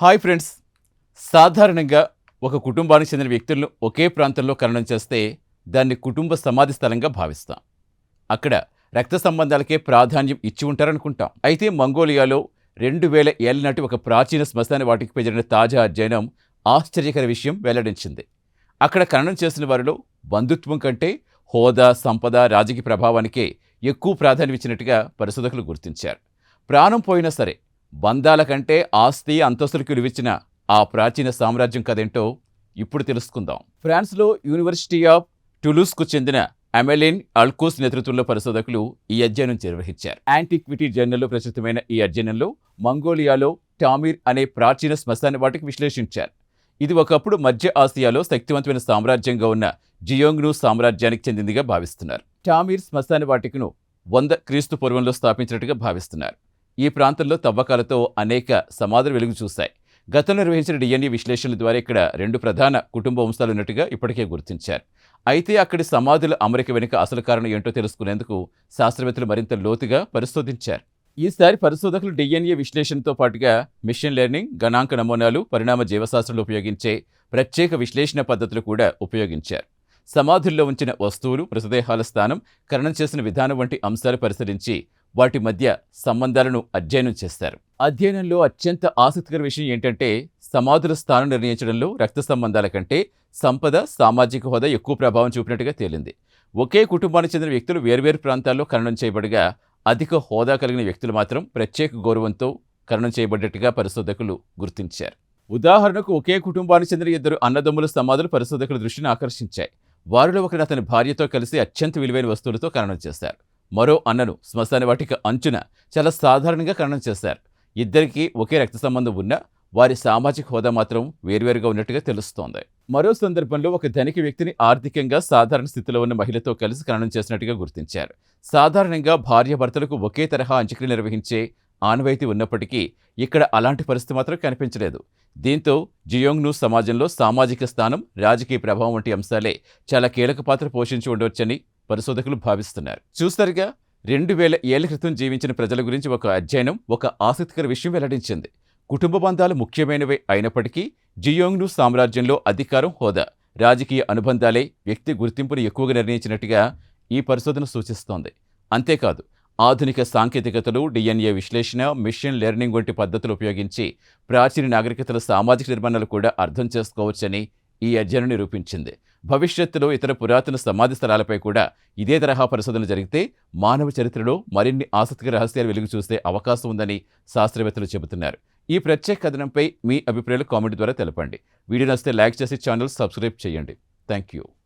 Hi friends. సాధారణంగా ఒక కుటుంబానికి చెందిన వ్యక్తులను ఒకే ప్రాంతంలో ఖననం చేస్తే దాన్ని కుటుంబ సమాధి స్థలంగా భావిస్తాం. అక్కడ రక్త సంబంధాలకే ప్రాధాన్యం ఇచ్చి ఉంటారనుకుంటాం. అయితే మంగోలియాలో 2000 ఏళ్ల నాటి ఒక ప్రాచీన శ్మశాన వాటికపై జరిగిన తాజా అధ్యయనం ఆశ్చర్యకర విషయం వెల్లడించింది. అక్కడ ఖననం చేసిన వారిలో బంధుత్వం కంటే హోదా, సంపద, రాజకీయ ప్రభావానికే ఎక్కువ ప్రాధాన్యం ఇచ్చినట్టుగా పరిశోధకులు గుర్తించారు. ప్రాణం పోయినా సరే బంధాల కంటే ఆస్తి, అంతస్తులకు విలువిచ్చిన ఆ ప్రాచీన సామ్రాజ్యం కదేంటో ఇప్పుడు తెలుసుకుందాం. ఫ్రాన్స్లో యూనివర్సిటీ ఆఫ్ టులూస్కు చెందిన అమెలిన్ అల్కోస్ నేతృత్వంలో పరిశోధకులు ఈ అధ్యయనం నిర్వహించారు. యాంటిక్విటీ జర్నల్లో ప్రచురితమైన ఈ అధ్యయనంలో మంగోలియాలో టామిర్ అనే ప్రాచీన శ్మశాన వాటికి విశ్లేషించారు. ఇది ఒకప్పుడు మధ్య ఆసియాలో శక్తివంతమైన సామ్రాజ్యంగా ఉన్న జియోంగ్ను సామ్రాజ్యానికి చెందిందిగా భావిస్తున్నారు. టామిర్ శ్మశాన వాటికను 100 క్రీస్తు పూర్వంలో స్థాపించినట్టుగా భావిస్తున్నారు. ఈ ప్రాంతంలో తవ్వకాలతో అనేక సమాధులు వెలుగు చూశాయి. గతంలో నిర్వహించిన డిఎన్ఏ విశ్లేషణల ద్వారా ఇక్కడ 2 ప్రధాన కుటుంబ వంశాలు ఉన్నట్టుగా ఇప్పటికే గుర్తించారు. అయితే అక్కడి సమాధుల అమరిక వెనుక అసలు కారణం ఏంటో తెలుసుకునేందుకు శాస్త్రవేత్తలు మరింత లోతుగా పరిశోధించారు. ఈసారి పరిశోధకులు డిఎన్ఏ విశ్లేషణతో పాటుగా మిషన్ లెర్నింగ్, గణాంక నమూనాలు, పరిణామ జీవశాస్త్రంలో ఉపయోగించే ప్రత్యేక విశ్లేషణ పద్ధతులు కూడా ఉపయోగించారు. సమాధుల్లో ఉంచిన వస్తువులు, మృతదేహాల స్థానం, ఖననం చేసిన విధానం వంటి అంశాలు పరిశీలించి వాటి మధ్య సంబంధాలను అధ్యయనం చేస్తారు. అధ్యయనంలో అత్యంత ఆసక్తికర విషయం ఏంటంటే సమాధుల స్థానం నిర్ణయించడంలో రక్త సంబంధాల కంటే సంపద, సామాజిక హోదా ఎక్కువ ప్రభావం చూపినట్టుగా తేలింది. ఒకే కుటుంబానికి చెందిన వ్యక్తులు వేర్వేరు ప్రాంతాల్లో ఖననం చేయబడగా అధిక హోదా కలిగిన వ్యక్తులు మాత్రం ప్రత్యేక గౌరవంతో ఖననం చేయబడ్డట్టుగా పరిశోధకులు గుర్తించారు. ఉదాహరణకు ఒకే కుటుంబానికి చెందిన 2 అన్నదమ్ముల సమాధులు పరిశోధకుల దృష్టిని ఆకర్షించాయి. వారిలో ఒకరు అతని భార్యతో కలిసి అత్యంత విలువైన వస్తువులతో ఖననం చేశారు. మరో అన్నను శ్మశాన వాటిక అంచున చాలా సాధారణంగా ఖననం చేశారు. ఇద్దరికీ ఒకే రక్త సంబంధం ఉన్నా వారి సామాజిక హోదా మాత్రం వేర్వేరుగా ఉన్నట్టుగా తెలుస్తోంది. మరో సందర్భంలో ఒక ధనిక వ్యక్తిని ఆర్థికంగా సాధారణ స్థితిలో ఉన్న మహిళతో కలిసి ఖననం చేసినట్టుగా గుర్తించారు. సాధారణంగా భార్యాభర్తలకు ఒకే తరహా అంత్యక్రియలు నిర్వహించే ఆనవాయితీ ఉన్నప్పటికీ ఇక్కడ అలాంటి పరిస్థితి మాత్రం కనిపించలేదు. దీంతో జియోంగ్ను సమాజంలో సామాజిక స్థానం, రాజకీయ ప్రభావం వంటి అంశాలే చాలా కీలక పాత్ర పోషించి ఉండవచ్చని పరిశోధకులు భావిస్తున్నారు. చూస్తారుగా, 2000 ఏళ్ల క్రితం జీవించిన ప్రజల గురించి ఒక అధ్యయనం ఒక ఆసక్తికర విషయం వెల్లడించింది. కుటుంబ బంధాలు ముఖ్యమైనవే అయినప్పటికీ జియోంగ్ను సామ్రాజ్యంలో అధికారం, హోదా, రాజకీయ అనుబంధాలే వ్యక్తి గుర్తింపును ఎక్కువగా నిర్ణయించినట్టుగా ఈ పరిశోధన సూచిస్తోంది. అంతేకాదు, ఆధునిక సాంకేతికతలు, డిఎన్ఏ విశ్లేషణ, మిషన్ లెర్నింగ్ వంటి పద్ధతులు ఉపయోగించి ప్రాచీన నాగరికతల సామాజిక నిర్మాణాలు కూడా అర్థం చేసుకోవచ్చని ఈ అధ్యయనం నిరూపించింది. భవిష్యత్తులో ఇతర పురాతన సమాధి స్థలాలపై కూడా ఇదే తరహా పరిశోధన జరిగితే మానవ చరిత్రలో మరిన్ని ఆసక్తికర రహస్యాలు వెలుగు చూసే అవకాశం ఉందని శాస్త్రవేత్తలు చెబుతున్నారు. ఈ ప్రత్యేక కథనంపై మీ అభిప్రాయాలు కామెంట్ ద్వారా తెలపండి. వీడియో నచ్చితే లైక్ చేసి ఛానల్ సబ్స్క్రైబ్ చేయండి. Thank you.